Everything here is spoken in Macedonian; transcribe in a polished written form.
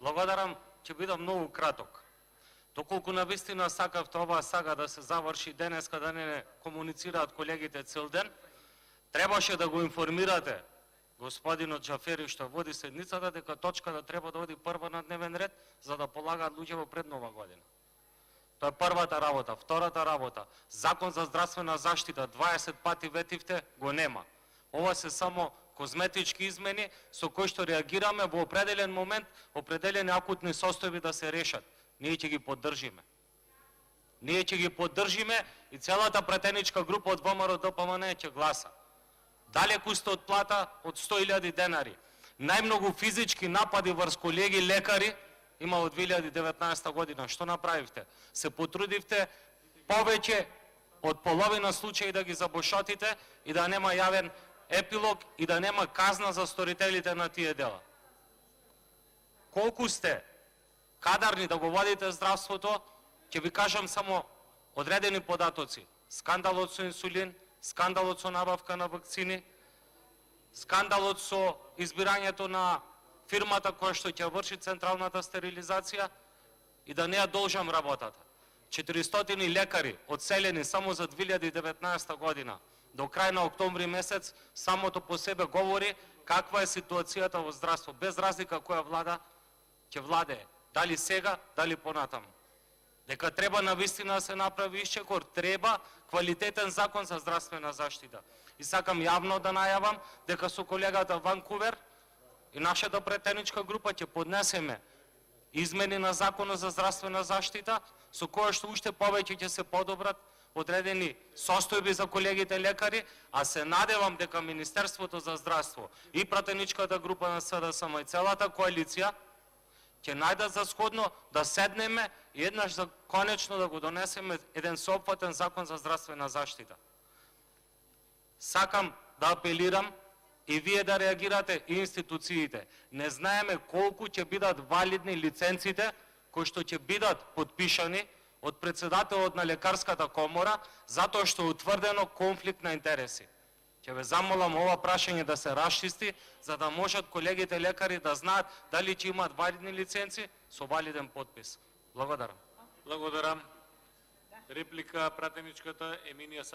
Благодарам, ќе бидам многу краток. Доколку навистина сакавте оваа сага да се заврши денеска, да не комуницираат колегите цел ден, требаше да го информирате господинот Џафери што води седницата дека точката треба да оди прва на дневен ред за да полагаат луѓе пред нова година. Тоа е првата работа. Втората работа, Закон за здравствена заштита 20 пати ветивте, го нема. Ова се само козметички измени со кои што реагираме во определен момент, определени акутни состојби да се решат. Ние ќе ги поддржиме. Ние ќе ги поддржиме и целата претеничка група од ВМРО ДПМН ќе гласа. Далеку сте од плата од 100.000 денари. Најмногу физички напади врз колеги лекари има од 2019 година. Што направивте? Се потрудивте повеќе од половина случаи да ги забошотите и да нема јавен епилог и да нема казна за сторителите на тие дела. Колку сте кадарни да го водите здравството, ќе ви кажам само одредени податоци. Скандалот со инсулин, скандалот со набавка на вакцини, скандалот со избирањето на фирмата која што ќе врши централната стерилизација и да не ја должам работата. 400 лекари одселени само за 2019 година. До крај на октомври месец самото по себе говори каква е ситуацијата во здравство, без разлика која влада ќе владее. Дали сега, дали понатаму. Дека треба навистина да се направи исчекор, треба квалитетен закон за здравствена заштита. И сакам јавно да најавам дека со колегата Ванкувер и нашата претеничка група ќе поднесеме измени на Законот за здравствена заштита, со која што уште повеќе ќе се подобрат одредени состојби за колегите лекари, а се надевам дека Министерството за здравство и пратеничката група на СДСМ и целата коалиција ќе најдат за сходно да седнеме и еднаш за конечно да го донесеме еден соопфатен закон за здравствена заштита. Сакам да апелирам и вие да реагирате и институциите. Не знаеме колку ќе бидат валидни лиценците кои што ќе бидат подпишани од председателот на лекарската комора затоа што е утврдено конфликт на интереси. Ќе ве замолам ова прашање да се расчисти, за да можат колегите лекари да знаат дали ќе имаат валидни лиценци со валиден подпис. Благодарам. Благодарам. Реплика пратеничката Еминија